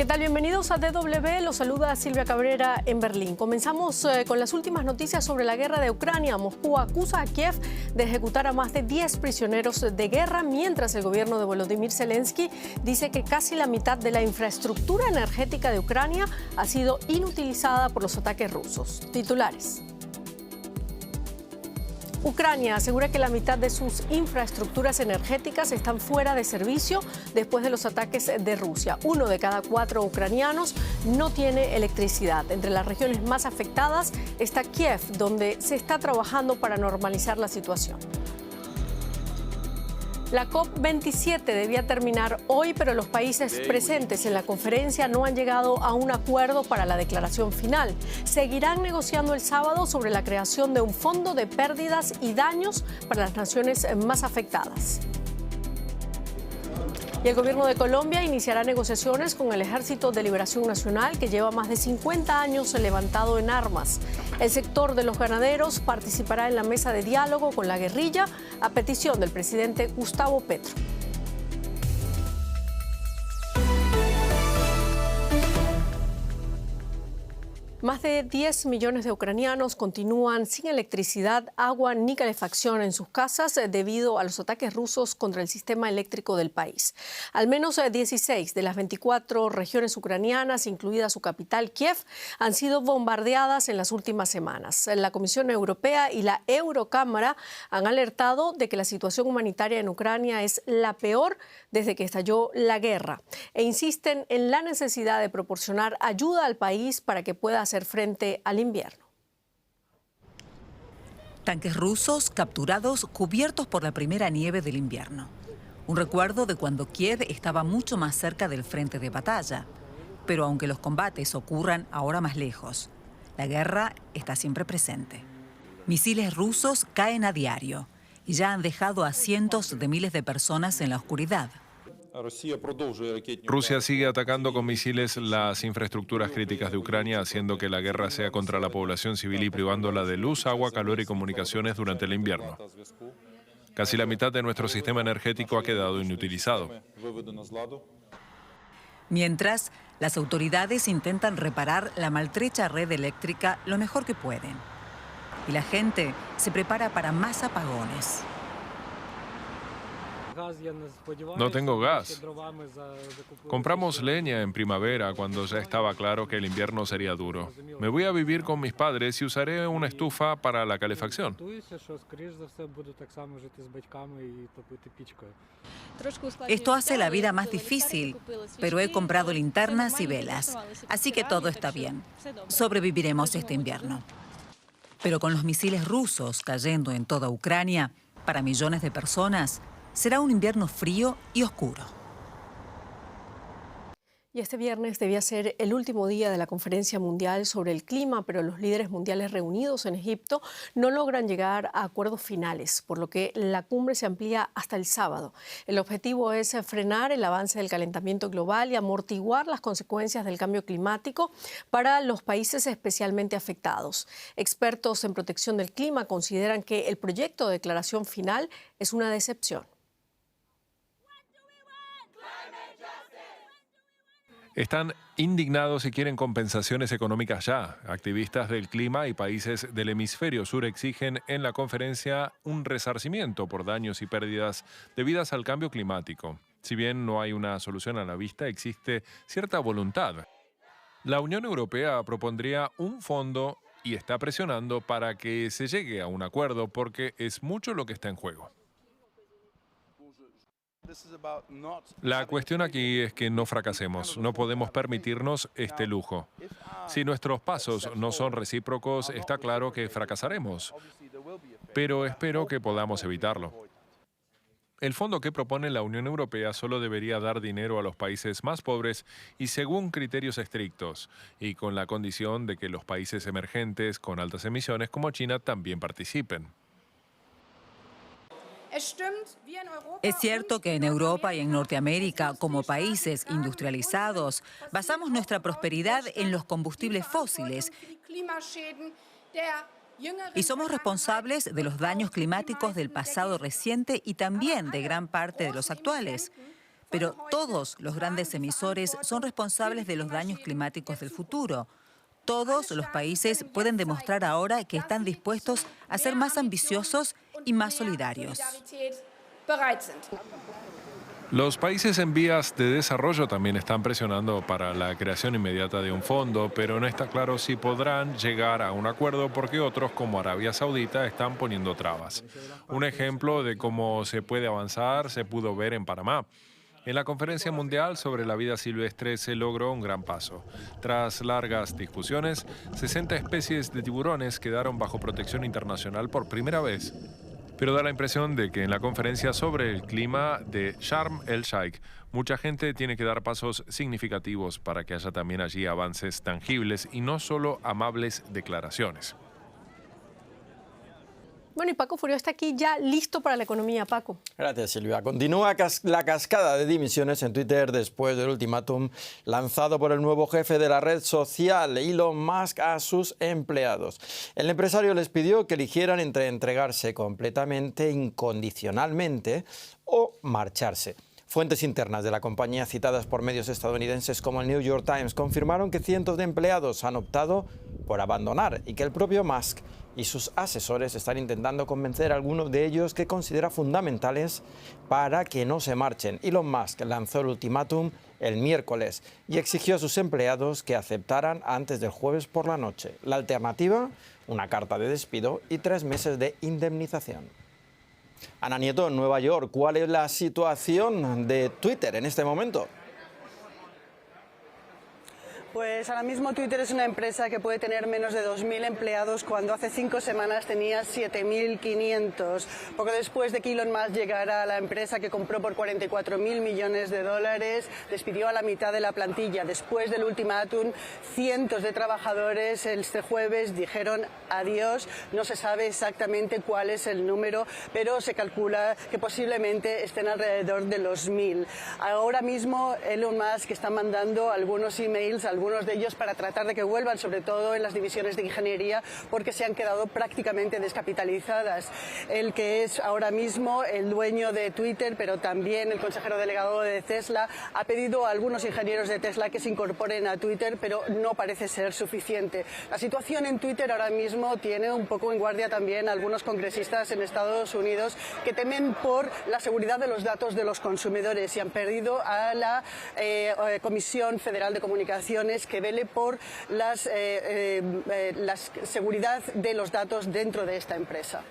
¿Qué tal? Bienvenidos a DW. Los saluda Silvia Cabrera en Berlín. Comenzamos con las últimas noticias sobre la guerra de Ucrania. Moscú acusa a Kiev de ejecutar a más de 10 prisioneros de guerra, mientras el gobierno de Volodymyr Zelensky dice que casi la mitad de la infraestructura energética de Ucrania ha sido inutilizada por los ataques rusos. Titulares. Ucrania asegura que la mitad de sus infraestructuras energéticas están fuera de servicio después de los ataques de Rusia. 1 de cada 4 ucranianos no tiene electricidad. Entre las regiones más afectadas está Kiev, donde se está trabajando para normalizar la situación. La COP27 debía terminar hoy, pero los países presentes en la conferencia no han llegado a un acuerdo para la declaración final. Seguirán negociando el sábado sobre la creación de un fondo de pérdidas y daños para las naciones más afectadas. Y el gobierno de Colombia iniciará negociaciones con el Ejército de Liberación Nacional, que lleva más de 50 años levantado en armas. El sector de los ganaderos participará en la mesa de diálogo con la guerrilla a petición del presidente Gustavo Petro. Más de 10 millones de ucranianos continúan sin electricidad, agua ni calefacción en sus casas debido a los ataques rusos contra el sistema eléctrico del país. Al menos 16 de las 24 regiones ucranianas, incluida su capital, Kiev, han sido bombardeadas en las últimas semanas. La Comisión Europea y la Eurocámara han alertado de que la situación humanitaria en Ucrania es la peor desde que estalló la guerra e insisten en la necesidad de proporcionar ayuda al país para que pueda hacer frente al invierno. Tanques rusos capturados cubiertos por la primera nieve del invierno. Un recuerdo de cuando Kiev estaba mucho más cerca del frente de batalla. Pero aunque los combates ocurran ahora más lejos, la guerra está siempre presente. Misiles rusos caen a diario y ya han dejado a cientos de miles de personas en la oscuridad. Rusia sigue atacando con misiles las infraestructuras críticas de Ucrania, haciendo que la guerra sea contra la población civil y privándola de luz, agua, calor y comunicaciones durante el invierno. Casi la mitad de nuestro sistema energético ha quedado inutilizado. Mientras, las autoridades intentan reparar la maltrecha red eléctrica lo mejor que pueden. Y la gente se prepara para más apagones. No tengo gas. Compramos leña en primavera cuando ya estaba claro que el invierno sería duro. Me voy a vivir con mis padres y usaré una estufa para la calefacción. Esto hace la vida más difícil, pero he comprado linternas y velas, así que todo está bien. Sobreviviremos este invierno. Pero con los misiles rusos cayendo en toda Ucrania, para millones de personas, será un invierno frío y oscuro. Y este viernes debía ser el último día de la Conferencia Mundial sobre el Clima, pero los líderes mundiales reunidos en Egipto no logran llegar a acuerdos finales, por lo que la cumbre se amplía hasta el sábado. El objetivo es frenar el avance del calentamiento global y amortiguar las consecuencias del cambio climático para los países especialmente afectados. Expertos en protección del clima consideran que el proyecto de declaración final es una decepción. Están indignados y quieren compensaciones económicas ya. Activistas del clima y países del hemisferio sur exigen en la conferencia un resarcimiento por daños y pérdidas debidas al cambio climático. Si bien no hay una solución a la vista, existe cierta voluntad. La Unión Europea propondría un fondo y está presionando para que se llegue a un acuerdo porque es mucho lo que está en juego. La cuestión aquí es que no fracasemos, no podemos permitirnos este lujo. Si nuestros pasos no son recíprocos, está claro que fracasaremos, pero espero que podamos evitarlo. El fondo que propone la Unión Europea solo debería dar dinero a los países más pobres y según criterios estrictos, y con la condición de que los países emergentes con altas emisiones como China también participen. Es cierto que en Europa y en Norteamérica, como países industrializados, basamos nuestra prosperidad en los combustibles fósiles y somos responsables de los daños climáticos del pasado reciente y también de gran parte de los actuales. Pero todos los grandes emisores son responsables de los daños climáticos del futuro. Todos los países pueden demostrar ahora que están dispuestos a ser más ambiciosos y más solidarios. Los países en vías de desarrollo también están presionando para la creación inmediata de un fondo, pero no está claro si podrán llegar a un acuerdo porque otros, como Arabia Saudita, están poniendo trabas. Un ejemplo de cómo se puede avanzar se pudo ver en Panamá. En la Conferencia Mundial sobre la Vida Silvestre se logró un gran paso. Tras largas discusiones, 60 especies de tiburones quedaron bajo protección internacional por primera vez. Pero da la impresión de que en la conferencia sobre el clima de Sharm el-Sheikh, mucha gente tiene que dar pasos significativos para que haya también allí avances tangibles y no solo amables declaraciones. Bueno, y Paco Furió está aquí ya listo para la economía. Paco. Gracias, Silvia. Continúa la cascada de dimisiones en Twitter después del ultimátum lanzado por el nuevo jefe de la red social, Elon Musk, a sus empleados. El empresario les pidió que eligieran entre entregarse completamente, incondicionalmente, o marcharse. Fuentes internas de la compañía citadas por medios estadounidenses como el New York Times confirmaron que cientos de empleados han optado por abandonar y que el propio Musk y sus asesores están intentando convencer a algunos de ellos que considera fundamentales para que no se marchen. Elon Musk lanzó el ultimátum el miércoles y exigió a sus empleados que aceptaran antes del jueves por la noche. La alternativa, una carta de despido y 3 meses de indemnización. Ana Nieto, en Nueva York, ¿cuál es la situación de Twitter en este momento? Pues ahora mismo Twitter es una empresa que puede tener menos de 2.000 empleados cuando hace 5 semanas tenía 7.500. Poco después de que Elon Musk llegara a la empresa, que compró por 44.000 millones de dólares, despidió a la mitad de la plantilla. Después del ultimátum, cientos de trabajadores este jueves dijeron adiós. No se sabe exactamente cuál es el número, pero se calcula que posiblemente estén alrededor de los 1.000. Ahora mismo Elon Musk está mandando algunos emails, algunos de ellos para tratar de que vuelvan, sobre todo en las divisiones de ingeniería, porque se han quedado prácticamente descapitalizadas. El que es ahora mismo el dueño de Twitter, pero también el consejero delegado de Tesla, ha pedido a algunos ingenieros de Tesla que se incorporen a Twitter, pero no parece ser suficiente. La situación en Twitter ahora mismo tiene un poco en guardia también a algunos congresistas en Estados Unidos que temen por la seguridad de los datos de los consumidores y han pedido a la Comisión Federal de Comunicaciones que vele por la seguridad de los datos dentro de esta empresa.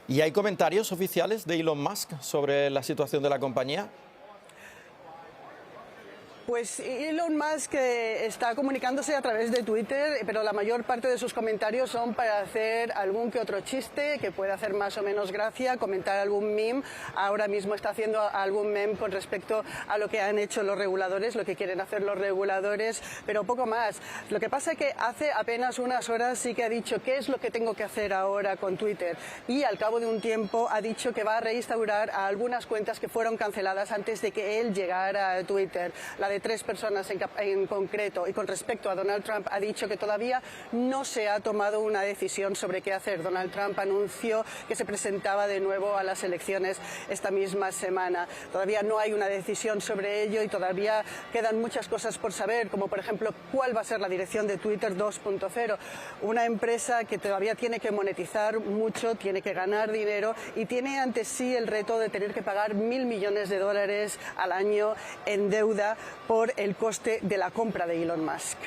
¿Y hay comentarios oficiales de Elon Musk sobre la situación de la compañía? Pues Elon Musk está comunicándose a través de Twitter, pero la mayor parte de sus comentarios son para hacer algún que otro chiste que puede hacer más o menos gracia, comentar algún meme. Ahora mismo está haciendo algún meme con respecto a lo que han hecho los reguladores, lo que quieren hacer los reguladores, pero poco más. Lo que pasa es que hace apenas unas horas sí que ha dicho qué es lo que tengo que hacer ahora con Twitter y al cabo de un tiempo ha dicho que va a reinstaurar a algunas cuentas que fueron canceladas antes de que él llegara a Twitter. La de 3 personas en concreto, y con respecto a Donald Trump ha dicho que todavía no se ha tomado una decisión sobre qué hacer. Donald Trump anunció que se presentaba de nuevo a las elecciones esta misma semana. Todavía no hay una decisión sobre ello y todavía quedan muchas cosas por saber, como por ejemplo cuál va a ser la dirección de Twitter 2.0, una empresa que todavía tiene que monetizar mucho, tiene que ganar dinero y tiene ante sí el reto de tener que pagar $1.000 millones al año en deuda por el coste de la compra de Elon Musk.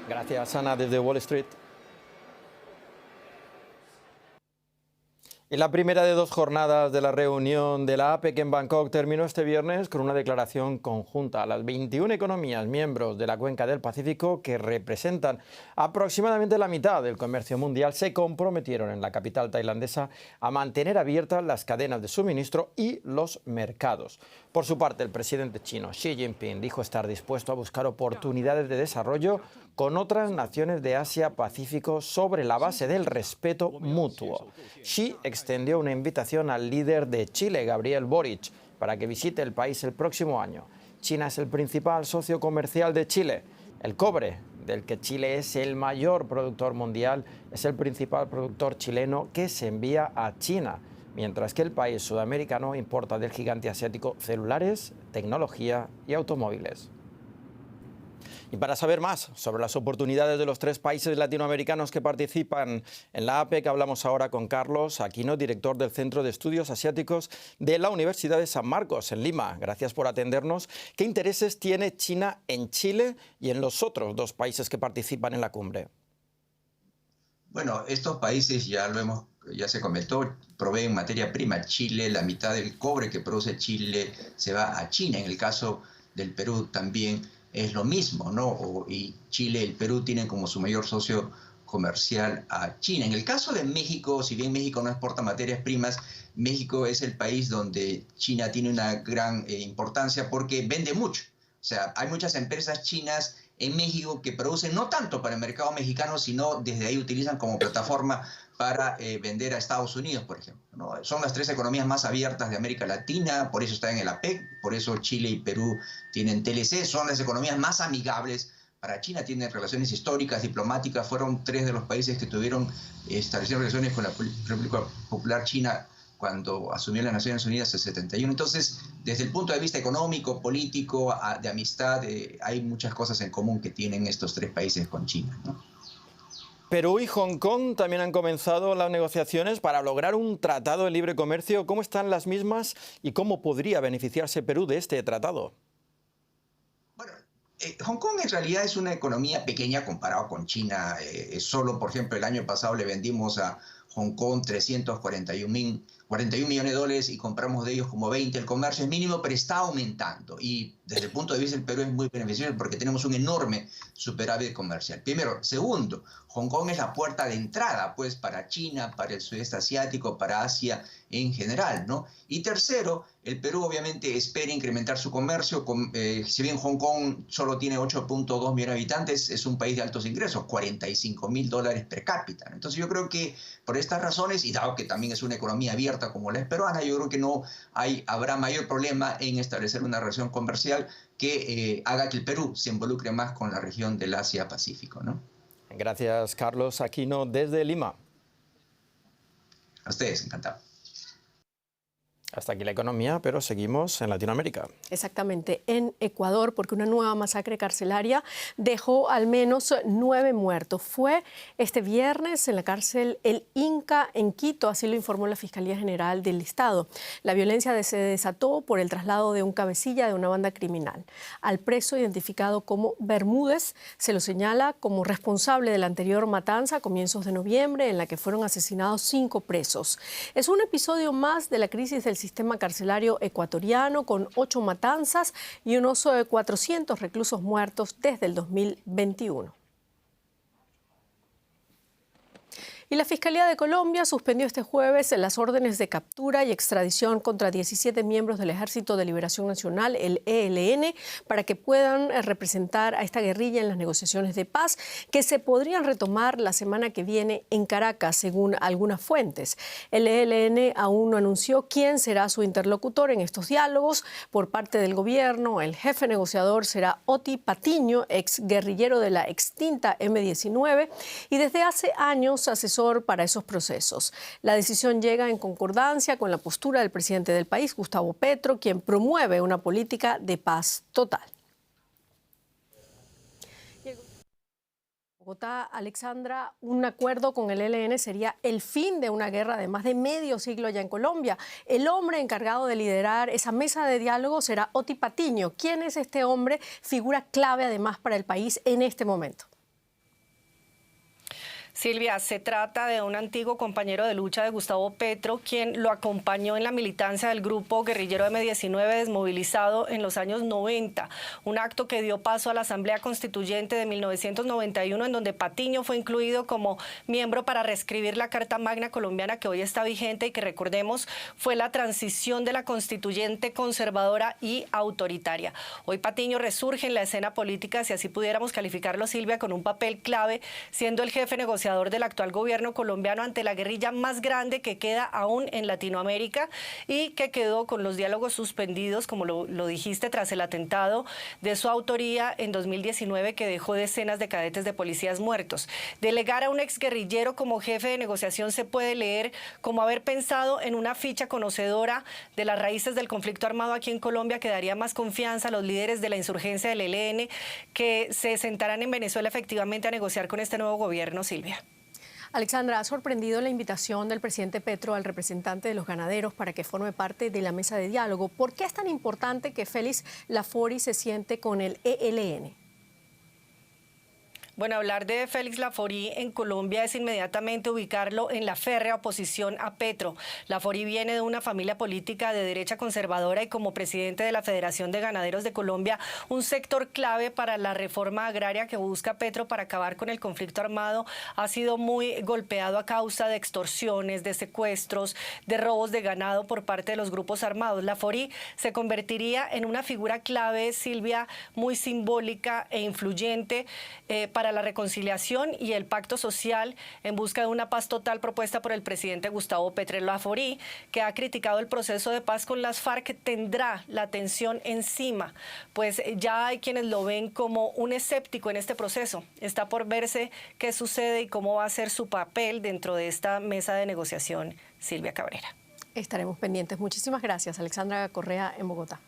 Gracias, Ana, desde Wall Street. Y la primera de 2 jornadas de la reunión de la APEC en Bangkok terminó este viernes con una declaración conjunta. Las 21 economías miembros de la cuenca del Pacífico, que representan aproximadamente la mitad del comercio mundial, se comprometieron en la capital tailandesa a mantener abiertas las cadenas de suministro y los mercados. Por su parte, el presidente chino Xi Jinping dijo estar dispuesto a buscar oportunidades de desarrollo con otras naciones de Asia-Pacífico sobre la base del respeto mutuo. Xi extendió una invitación al líder de Chile, Gabriel Boric, para que visite el país el próximo año. China es el principal socio comercial de Chile. El cobre, del que Chile es el mayor productor mundial, es el principal productor chileno que se envía a China. mientras que el país sudamericano importa del gigante asiático celulares, tecnología y automóviles. Y para saber más sobre las oportunidades de los 3 países latinoamericanos que participan en la APEC, hablamos ahora con Carlos Aquino, director del Centro de Estudios Asiáticos de la Universidad de San Marcos, en Lima. Gracias por atendernos. ¿Qué intereses tiene China en Chile y en los otros 2 países que participan en la cumbre? Bueno, estos países ya se comentó, proveen materia prima. Chile, la mitad del cobre que produce Chile se va a China. En el caso del Perú también es lo mismo, ¿no? Y Chile y el Perú tienen como su mayor socio comercial a China. En el caso de México, si bien México no exporta materias primas, México es el país donde China tiene una gran importancia porque vende mucho. O sea, hay muchas empresas chinas en México que producen no tanto para el mercado mexicano, sino desde ahí utilizan como plataforma para vender a Estados Unidos, por ejemplo, ¿no? Son las 3 economías más abiertas de América Latina, por eso están en el APEC, por eso Chile y Perú tienen TLC, son las economías más amigables para China, tienen relaciones históricas, diplomáticas, fueron 3 de los países que establecieron relaciones con la República Popular China cuando asumió las Naciones Unidas en el 71. Entonces, desde el punto de vista económico, político, de amistad, hay muchas cosas en común que tienen estos 3 países con China, ¿no? Perú y Hong Kong también han comenzado las negociaciones para lograr un tratado de libre comercio. ¿Cómo están las mismas y cómo podría beneficiarse Perú de este tratado? Bueno, Hong Kong en realidad es una economía pequeña comparado con China. Solo, por ejemplo, el año pasado le vendimos a Hong Kong 341 millones de dólares y compramos de ellos como 20. El comercio es mínimo, pero está aumentando. Y desde el punto de vista del Perú es muy beneficioso porque tenemos un enorme superávit comercial. Primero. Segundo, Hong Kong es la puerta de entrada, pues, para China, para el sudeste asiático, para Asia en general, ¿no? Y tercero, el Perú obviamente espera incrementar su comercio. Si bien Hong Kong solo tiene 8.2 millones de habitantes, es un país de altos ingresos, $45.000 per cápita, ¿no? Entonces yo creo que por estas razones, y dado que también es una economía abierta como la peruana, yo creo que habrá mayor problema en establecer una relación comercial que haga que el Perú se involucre más con la región del Asia-Pacífico, ¿no? Gracias, Carlos Aquino, desde Lima. A ustedes, encantado. Hasta aquí la economía, pero seguimos en Latinoamérica. Exactamente, en Ecuador, porque una nueva masacre carcelaria dejó al menos 9 muertos. Fue este viernes en la cárcel El Inca en Quito, así lo informó la Fiscalía General del Estado. La violencia se desató por el traslado de un cabecilla de una banda criminal. Al preso, identificado como Bermúdez, se lo señala como responsable de la anterior matanza a comienzos de noviembre, en la que fueron asesinados 5 presos. Es un episodio más de la crisis del sistema carcelario ecuatoriano, con 8 matanzas y unos 400 reclusos muertos desde el 2021. Y la Fiscalía de Colombia suspendió este jueves las órdenes de captura y extradición contra 17 miembros del Ejército de Liberación Nacional, el ELN, para que puedan representar a esta guerrilla en las negociaciones de paz que se podrían retomar la semana que viene en Caracas, según algunas fuentes. El ELN aún no anunció quién será su interlocutor en estos diálogos. Por parte del gobierno, el jefe negociador será Oti Patiño, ex guerrillero de la extinta M-19 y desde hace años asesor para esos procesos. La decisión llega en concordancia con la postura del presidente del país, Gustavo Petro, quien promueve una política de paz total. Bogotá, Alexandra, un acuerdo con el ELN sería el fin de una guerra de más de medio siglo ya en Colombia. El hombre encargado de liderar esa mesa de diálogo será Oti Patiño. ¿Quién es este hombre? Figura clave además para el país en este momento. Silvia, se trata de un antiguo compañero de lucha de Gustavo Petro, quien lo acompañó en la militancia del grupo guerrillero M-19 desmovilizado en los años 90, un acto que dio paso a la Asamblea Constituyente de 1991, en donde Patiño fue incluido como miembro para reescribir la Carta Magna colombiana, que hoy está vigente y que, recordemos, fue la transición de la constituyente conservadora y autoritaria. Hoy Patiño resurge en la escena política, si así pudiéramos calificarlo, Silvia, con un papel clave, siendo el jefe negociador negociador del actual gobierno colombiano ante la guerrilla más grande que queda aún en Latinoamérica y que quedó con los diálogos suspendidos, como lo dijiste, tras el atentado de su autoría en 2019 que dejó decenas de cadetes de policías muertos. Delegar a un exguerrillero como jefe de negociación se puede leer como haber pensado en una ficha conocedora de las raíces del conflicto armado aquí en Colombia que daría más confianza a los líderes de la insurgencia del ELN que se sentarán en Venezuela efectivamente a negociar con este nuevo gobierno, Silvia. Alexandra, ¿ha sorprendido la invitación del presidente Petro al representante de los ganaderos para que forme parte de la mesa de diálogo? ¿Por qué es tan importante que Félix Laforí se siente con el ELN? Bueno, hablar de Félix Laforí en Colombia es inmediatamente ubicarlo en la férrea oposición a Petro. Laforí viene de una familia política de derecha conservadora y como presidente de la Federación de Ganaderos de Colombia, un sector clave para la reforma agraria que busca Petro para acabar con el conflicto armado, ha sido muy golpeado a causa de extorsiones, de secuestros, de robos de ganado por parte de los grupos armados. Laforí se convertiría en una figura clave, Silvia, muy simbólica e influyente para la reconciliación y el pacto social en busca de una paz total propuesta por el presidente Gustavo Petro. Laforí, que ha criticado el proceso de paz con las FARC, tendrá la atención encima, pues ya hay quienes lo ven como un escéptico en este proceso. Está por verse qué sucede y cómo va a ser su papel dentro de esta mesa de negociación. Silvia Cabrera. Estaremos pendientes. Muchísimas gracias, Alexandra Correa en Bogotá.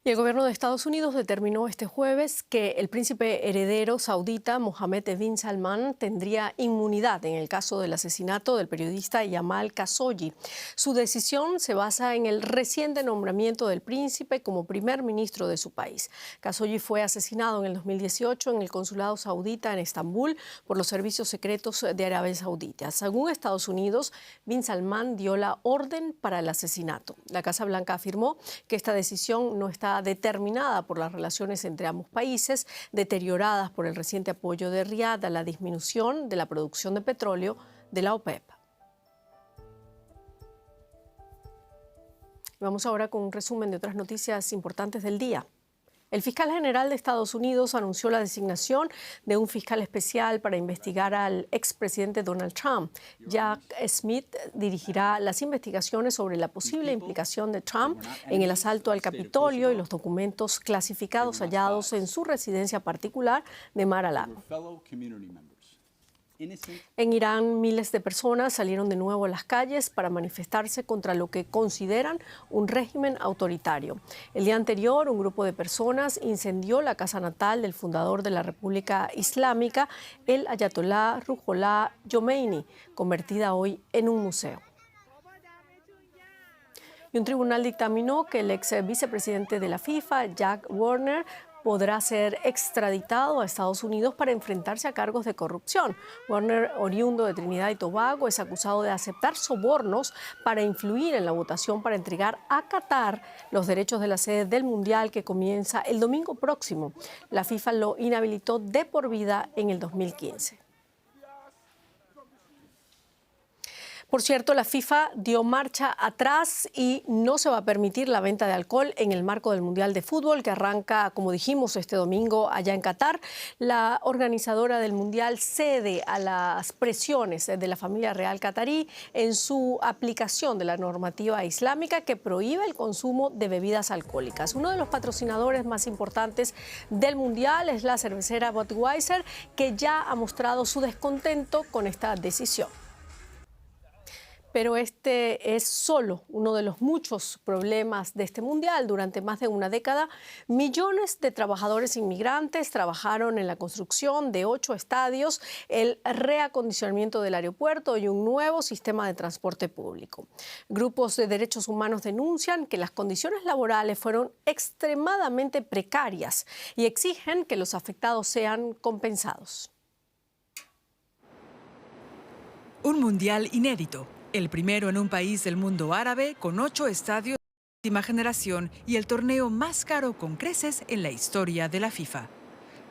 Y el gobierno de Estados Unidos determinó este jueves que el príncipe heredero saudita Mohammed bin Salman tendría inmunidad en el caso del asesinato del periodista Jamal Khashoggi. Su decisión se basa en el reciente nombramiento del príncipe como primer ministro de su país. Khashoggi fue asesinado en el 2018 en el consulado saudita en Estambul por los servicios secretos de Arabia Saudita. Según Estados Unidos, bin Salman dio la orden para el asesinato. La Casa Blanca afirmó que esta decisión no está determinada por las relaciones entre ambos países, deterioradas por el reciente apoyo de Riad a la disminución de la producción de petróleo de la OPEP. Vamos ahora con un resumen de otras noticias importantes del día. El fiscal general de Estados Unidos anunció la designación de un fiscal especial para investigar al expresidente Donald Trump. Jack Smith dirigirá las investigaciones sobre la posible implicación de Trump en el asalto al Capitolio y los documentos clasificados hallados en su residencia particular de Mar-a-Lago. En Irán, miles de personas salieron de nuevo a las calles para manifestarse contra lo que consideran un régimen autoritario. El día anterior, un grupo de personas incendió la casa natal del fundador de la República Islámica, el ayatolá Ruhollah Khomeini, convertida hoy en un museo. Y un tribunal dictaminó que el ex vicepresidente de la FIFA, Jack Warner, podrá ser extraditado a Estados Unidos para enfrentarse a cargos de corrupción. Warner, oriundo de Trinidad y Tobago, es acusado de aceptar sobornos para influir en la votación para entregar a Qatar los derechos de la sede del Mundial que comienza el domingo próximo. La FIFA lo inhabilitó de por vida en el 2015. Por cierto, la FIFA dio marcha atrás y no se va a permitir la venta de alcohol en el marco del Mundial de Fútbol que arranca, como dijimos, este domingo allá en Qatar. La organizadora del Mundial cede a las presiones de la familia real qatarí en su aplicación de la normativa islámica que prohíbe el consumo de bebidas alcohólicas. Uno de los patrocinadores más importantes del Mundial es la cervecera Budweiser, que ya ha mostrado su descontento con esta decisión. Pero este es solo uno de los muchos problemas de este mundial. Durante más de una década, millones de trabajadores inmigrantes trabajaron en la construcción de 8 estadios, el reacondicionamiento del aeropuerto y un nuevo sistema de transporte público. Grupos de derechos humanos denuncian que las condiciones laborales fueron extremadamente precarias y exigen que los afectados sean compensados. Un mundial inédito. El primero en un país del mundo árabe con 8 estadios de última generación y el torneo más caro con creces en la historia de la FIFA.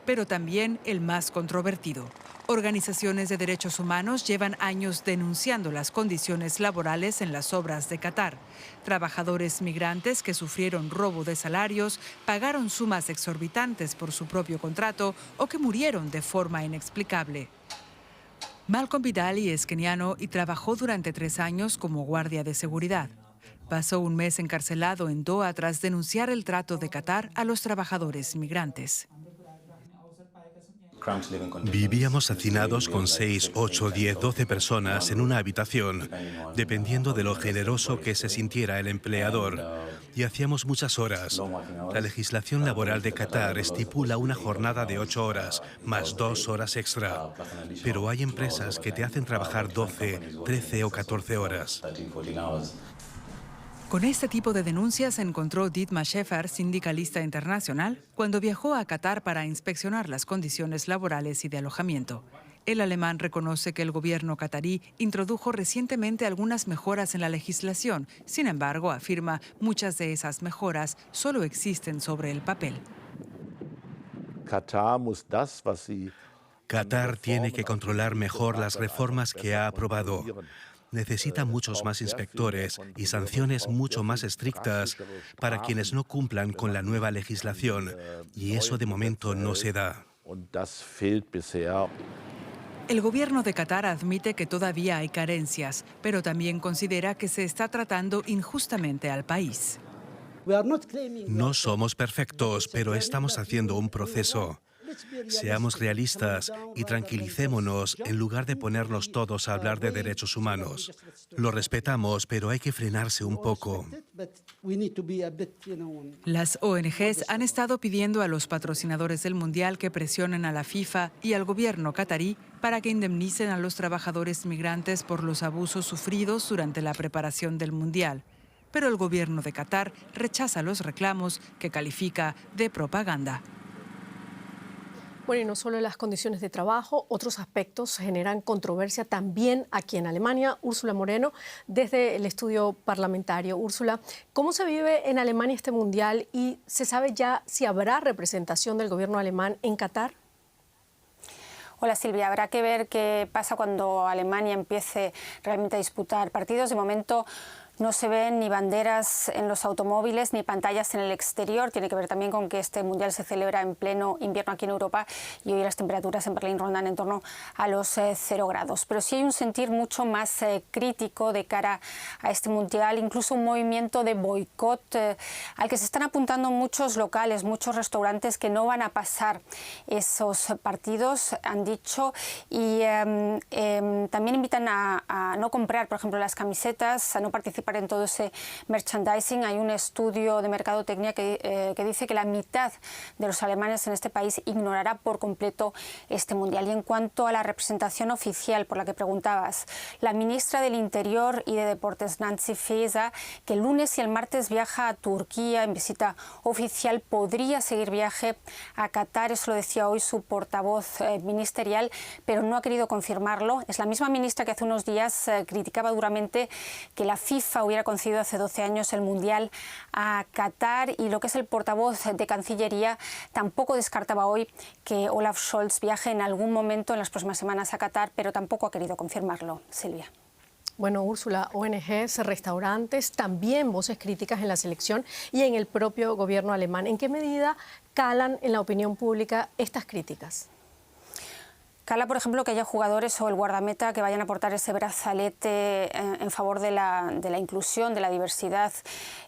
pero también el más controvertido. Organizaciones de derechos humanos llevan años denunciando las condiciones laborales en las obras de Qatar. Trabajadores migrantes que sufrieron robo de salarios, pagaron sumas exorbitantes por su propio contrato o que murieron de forma inexplicable. Malcolm Bidali es keniano y trabajó durante 3 años como guardia de seguridad. Pasó un mes encarcelado en Doha tras denunciar el trato de Qatar a los trabajadores migrantes. Vivíamos hacinados con 6, 8, 10, 12 personas en una habitación, dependiendo de lo generoso que se sintiera el empleador. Y hacíamos muchas horas. La legislación laboral de Qatar estipula una jornada de 8 horas, más 2 horas extra. Pero hay empresas que te hacen trabajar 12, 13 o 14 horas. Con este tipo de denuncias encontró Dietmar Schäfer, sindicalista internacional, cuando viajó a Qatar para inspeccionar las condiciones laborales y de alojamiento. El alemán reconoce que el gobierno qatarí introdujo recientemente algunas mejoras en la legislación. Sin embargo, afirma, muchas de esas mejoras solo existen sobre el papel. Qatar tiene que controlar mejor las reformas que ha aprobado. Necesita muchos más inspectores y sanciones mucho más estrictas para quienes no cumplan con la nueva legislación, y eso de momento no se da. El gobierno de Qatar admite que todavía hay carencias, pero también considera que se está tratando injustamente al país. No somos perfectos, pero estamos haciendo un proceso. Seamos realistas y tranquilicémonos en lugar de ponernos todos a hablar de derechos humanos. Lo respetamos, pero hay que frenarse un poco. Las ONGs han estado pidiendo a los patrocinadores del Mundial que presionen a la FIFA y al gobierno qatarí para que indemnicen a los trabajadores migrantes por los abusos sufridos durante la preparación del Mundial. Pero el gobierno de Qatar rechaza los reclamos que califica de propaganda. Bueno, y no solo las condiciones de trabajo, otros aspectos generan controversia también aquí en Alemania. Úrsula Moreno, desde el estudio parlamentario. Úrsula, ¿cómo se vive en Alemania este mundial y se sabe ya si habrá representación del gobierno alemán en Qatar? Hola Silvia, habrá que ver qué pasa cuando Alemania empiece realmente a disputar partidos. De momento no se ven ni banderas en los automóviles ni pantallas en el exterior. Tiene que ver también con que este mundial se celebra en pleno invierno aquí en Europa y hoy las temperaturas en Berlín rondan en torno a los 0 grados. Pero sí hay un sentir mucho más crítico de cara a este mundial, incluso un movimiento de boicot al que se están apuntando muchos locales, muchos restaurantes que no van a pasar esos partidos, han dicho, y también invitan a no comprar, por ejemplo, las camisetas, a no participar en todo ese merchandising. Hay un estudio de mercadotecnia que dice que la mitad de los alemanes en este país ignorará por completo este mundial. Y en cuanto a la representación oficial por la que preguntabas, la ministra del Interior y de Deportes, Nancy Faeser, que el lunes y el martes viaja a Turquía en visita oficial, podría seguir viaje a Qatar. Eso lo decía hoy su portavoz ministerial, pero no ha querido confirmarlo. Es la misma ministra que hace unos días criticaba duramente que la FIFA hubiera concedido hace 12 años el Mundial a Qatar, y lo que es el portavoz de Cancillería tampoco descartaba hoy que Olaf Scholz viaje en algún momento en las próximas semanas a Qatar, pero tampoco ha querido confirmarlo. Silvia. Bueno, Úrsula, ONGs, restaurantes, también voces críticas en la selección y en el propio gobierno alemán. ¿En qué medida calan en la opinión pública estas críticas? Cala, por ejemplo, que haya jugadores o el guardameta que vayan a aportar ese brazalete en favor de la inclusión, de la diversidad,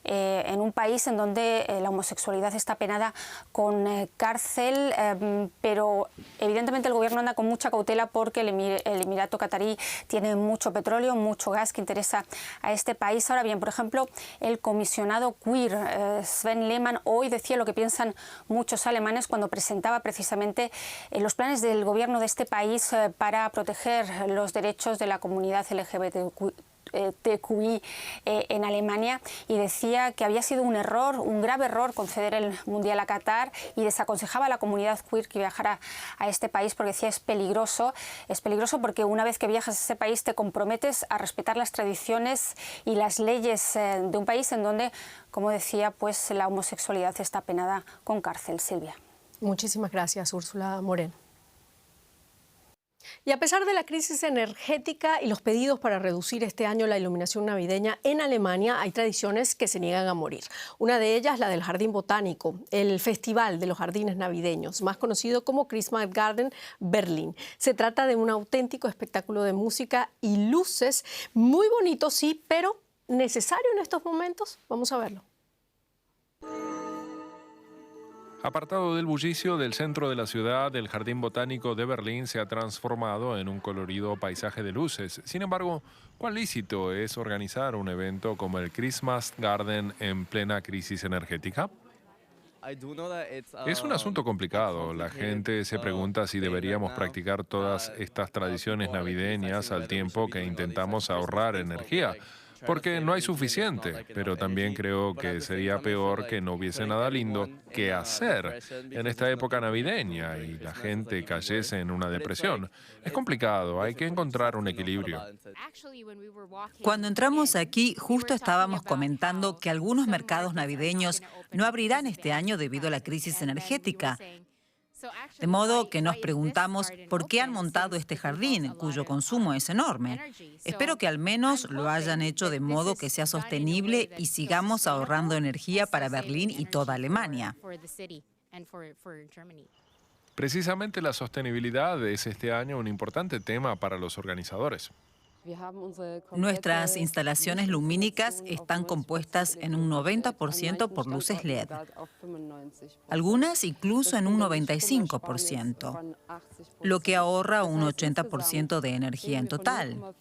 en un país en donde la homosexualidad está penada con cárcel, pero evidentemente el gobierno anda con mucha cautela porque el Emirato Qatarí tiene mucho petróleo, mucho gas que interesa a este país. Ahora bien, por ejemplo, el comisionado queer, Sven Lehmann, hoy decía lo que piensan muchos alemanes cuando presentaba precisamente los planes del gobierno de este país para proteger los derechos de la comunidad LGBTQI en Alemania, y decía que había sido un error, un grave error, conceder el Mundial a Qatar, y desaconsejaba a la comunidad queer que viajara a este país porque decía es peligroso porque una vez que viajas a ese país te comprometes a respetar las tradiciones y las leyes de un país en donde, como decía, pues la homosexualidad está penada con cárcel. Silvia. Muchísimas gracias, Úrsula Morén. Y a pesar de la crisis energética y los pedidos para reducir este año la iluminación navideña en Alemania, hay tradiciones que se niegan a morir. Una de ellas, la del Jardín Botánico, el Festival de los Jardines Navideños, más conocido como Christmas Garden Berlin. Se trata de un auténtico espectáculo de música y luces, muy bonito, sí, pero necesario en estos momentos. Vamos a verlo. Apartado del bullicio del centro de la ciudad, el Jardín Botánico de Berlín se ha transformado en un colorido paisaje de luces. Sin embargo, ¿cuán lícito es organizar un evento como el Christmas Garden en plena crisis energética? Es un asunto complicado. La gente se pregunta si deberíamos practicar todas estas tradiciones navideñas al tiempo que intentamos ahorrar energía. Porque no hay suficiente, pero también creo que sería peor que no hubiese nada lindo que hacer en esta época navideña y la gente cayese en una depresión. Es complicado, hay que encontrar un equilibrio. Cuando entramos aquí, justo estábamos comentando que algunos mercados navideños no abrirán este año debido a la crisis energética. De modo que nos preguntamos por qué han montado este jardín, cuyo consumo es enorme. Espero que al menos lo hayan hecho de modo que sea sostenible y sigamos ahorrando energía para Berlín y toda Alemania. Precisamente la sostenibilidad es este año un importante tema para los organizadores. Nuestras instalaciones lumínicas están compuestas en un 90% por luces LED, algunas incluso en un 95%, lo que ahorra un 80% de energía en total.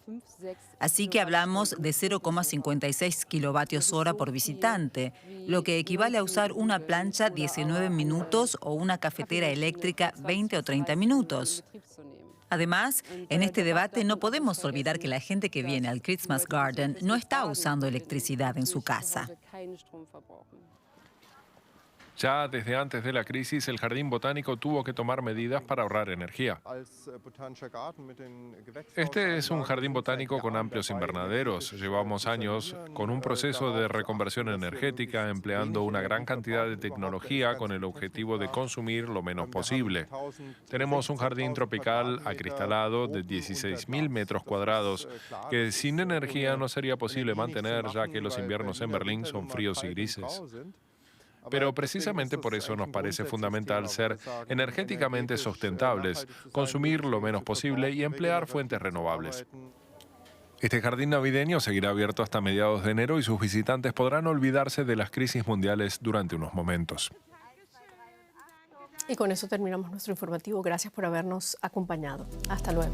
Así que hablamos de 0,56 kilovatios hora por visitante, lo que equivale a usar una plancha 19 minutos o una cafetera eléctrica 20 o 30 minutos. Además, en este debate no podemos olvidar que la gente que viene al Christmas Garden no está usando electricidad en su casa. Ya desde antes de la crisis, el Jardín Botánico tuvo que tomar medidas para ahorrar energía. Este es un jardín botánico con amplios invernaderos. Llevamos años con un proceso de reconversión energética, empleando una gran cantidad de tecnología con el objetivo de consumir lo menos posible. Tenemos un jardín tropical acristalado de 16.000 metros cuadrados, que sin energía no sería posible mantener, ya que los inviernos en Berlín son fríos y grises. Pero precisamente por eso nos parece fundamental ser energéticamente sustentables, consumir lo menos posible y emplear fuentes renovables. Este jardín navideño seguirá abierto hasta mediados de enero y sus visitantes podrán olvidarse de las crisis mundiales durante unos momentos. Y con eso terminamos nuestro informativo. Gracias por habernos acompañado. Hasta luego.